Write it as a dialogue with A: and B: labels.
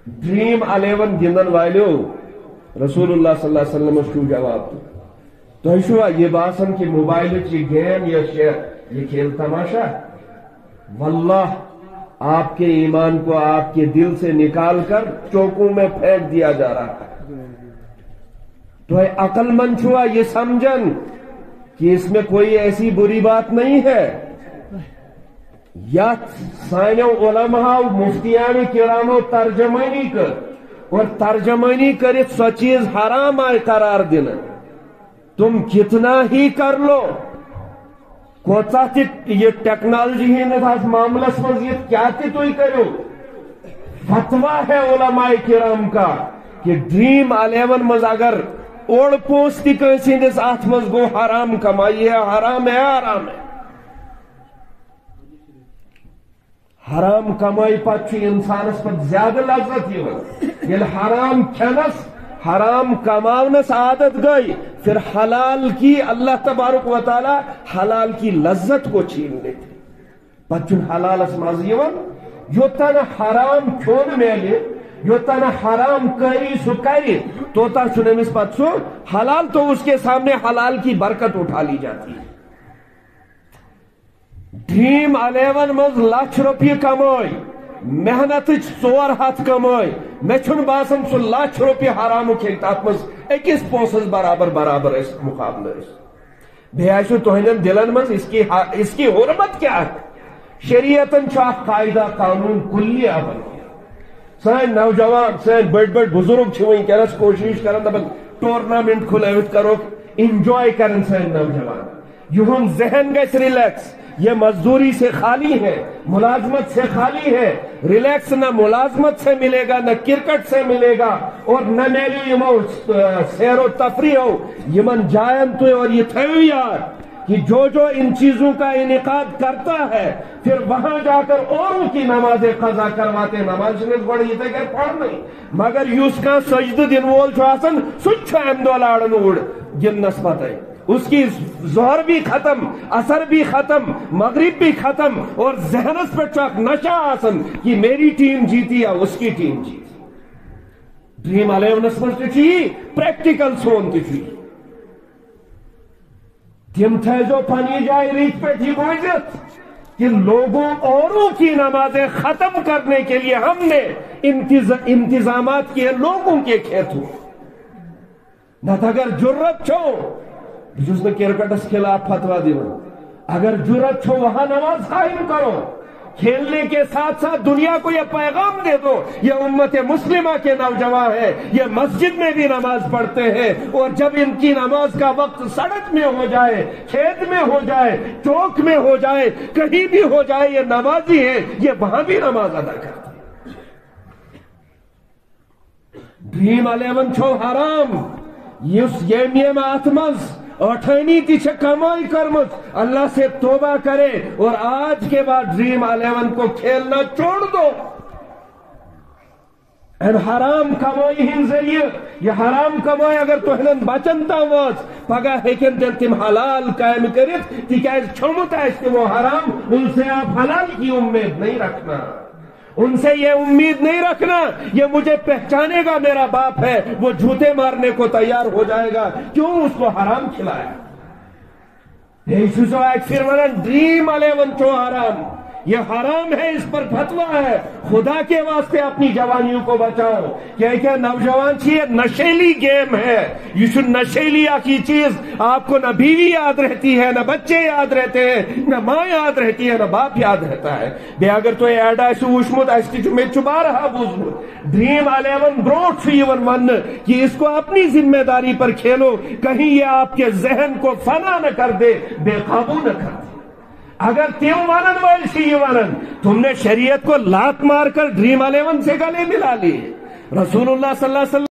A: Dream 11 गिंदन वालो रसूलुल्लाह सल्लल्लाहु अलैहि वसल्लम शू जवाब तो शुआ ये बासन कि मोबाइल की गेम या शेयर ये खेल तमाशा, वल्लाह आपके ईमान को आपके दिल से निकाल कर चौकों में फेंक दिया जा रहा है। तो अक्लमंद हुआ ये समझन कि इसमें कोई ऐसी बुरी बात नहीं है। या सानो उलमा मुफ्तियान किरामो तर्जमानी कर और तर्जमानी कर सो चीज हराम आए करार देना, तुम कितना ही कर लो, कोता ये टेक्नोलॉजी ही मामलस मज ये क्या तुम करो। फतवा है उलमाए किराम का कि ड्रीम 11 मज अगर ओड़ पोस तस अत मज गो हराम कमाई है, हराम है, हराम है। हराम कमाई पत् इंसानस पत् ज्यादा लज्जत ये हराम खेनस हराम कमावनस आदत गई, फिर हलाल की अल्लाह तबारक व तआला हलाल की लज्जत को छीन लेते। पचुन हलालस मज योतन हराम छोन मेले, योतन हराम करी सु करी तोता सुनमिस पत सु हलाल, तो उसके सामने हलाल की बरकत उठा ली जाती है। ड्रीम 11 मज लाख रुपये कमाई, मेहनत 4 हाथ कमाई, मे बासन सह लाख रुपये हराम खेल तथ मज अकिस पोसस बराबर बराबर मुकाबले बे तुहन दिलन मज इसकी हुर्मत क्या है। शरीयतन कायदा कानून कुल्ली अमल सान नौजवान सान बड़ बड़ बुजुर्ग वनस कोशिश कर टूर्नामेंट खुलवित करो इंजॉय कर सान नौजवान, युन जहन गस रिलैक्स, ये मजदूरी से खाली है, मुलाजमत से खाली है। रिलैक्स न मुलाजमत से मिलेगा, न क्रिकेट से मिलेगा, और न मेरी सैरो तफरी हो यमन जायन तो। और ये थो यार कि जो इन चीजों का इनेकाद करता है फिर वहां जाकर औरों की नमाजें कजा करवाते, नमाज बड़ी पढ़ नहीं, मगर उसका सजद दिन वोल सह अमदो लाड़न उड़ गिनस पत उसकी जोहर भी खत्म, असर भी खत्म, मगरिब भी खत्म, और जहनस पे चक नशा आसन कि मेरी टीम जीती या उसकी टीम जीती। ड्रीम 11 मज प्रैक्टिकल सोन तम थो पनी जाए रीत पे बोझत कि लोगों औरों की नमाजें खत्म करने के लिए हमने इंतजामात किए लोगों के खेतों न। अगर जुर्रत छो मैं क्रिकेटस खिलाफ फतवा दिवन, अगर जुर्रत छो वहां नमाज कायम करो, खेलने के साथ साथ दुनिया को यह पैगाम दे दो ये उम्मत मुस्लिमा के नौजवान है, ये मस्जिद में भी नमाज पढ़ते हैं, और जब इनकी नमाज का वक्त सड़क में हो जाए, खेत में हो जाए, चौक में हो जाए, कहीं भी हो जाए, ये नमाजी है, ये वहां भी नमाज अदा करते हैं। ड्रीम 11 छो हराम, ये आत्मज अठनी कमाई करमत, अल्लाह से तोबा करे और आज के बाद ड्रीम 11 को खेलना छोड़ दो। हराम कमाई हिंद जरिए ये हराम कमाई अगर तुहन बचन तवज पगह हेकन तेल तिम हलाल कायम करित तिकाज छमुत वो हराम, उनसे आप हलाल की उम्मीद नहीं रखना, उनसे ये उम्मीद नहीं रखना ये मुझे पहचानेगा मेरा बाप है, वो जूते मारने को तैयार हो जाएगा, क्यों उसको हराम खिलाया। फिर ड्रीम 11 छो हराम, ये हराम है, इस पर फतवा है। खुदा के वास्ते अपनी जवानियों को बचाओ, क्या नौजवान ये नशेली गेम है, ये नशेली की चीज आपको न बीवी याद रहती है, न बच्चे याद रहते हैं, न माँ याद रहती है, न बाप याद रहता है। बे अगर तो एड वुचमुत में चुबा रहा बूझमुत ड्रीम 11 ब्रोट वन कि इसको अपनी जिम्मेदारी पर खेलो, कहीं ये आपके जहन को फना न कर दे, बेकाबू न कर दे। अगर त्यों वानन वाल शी वानन तुमने शरीयत को लात मारकर ड्रीम 11 से गले मिला लिए। रसूलुल्लाह सल्लल्लाहु अलैहि वसल्लम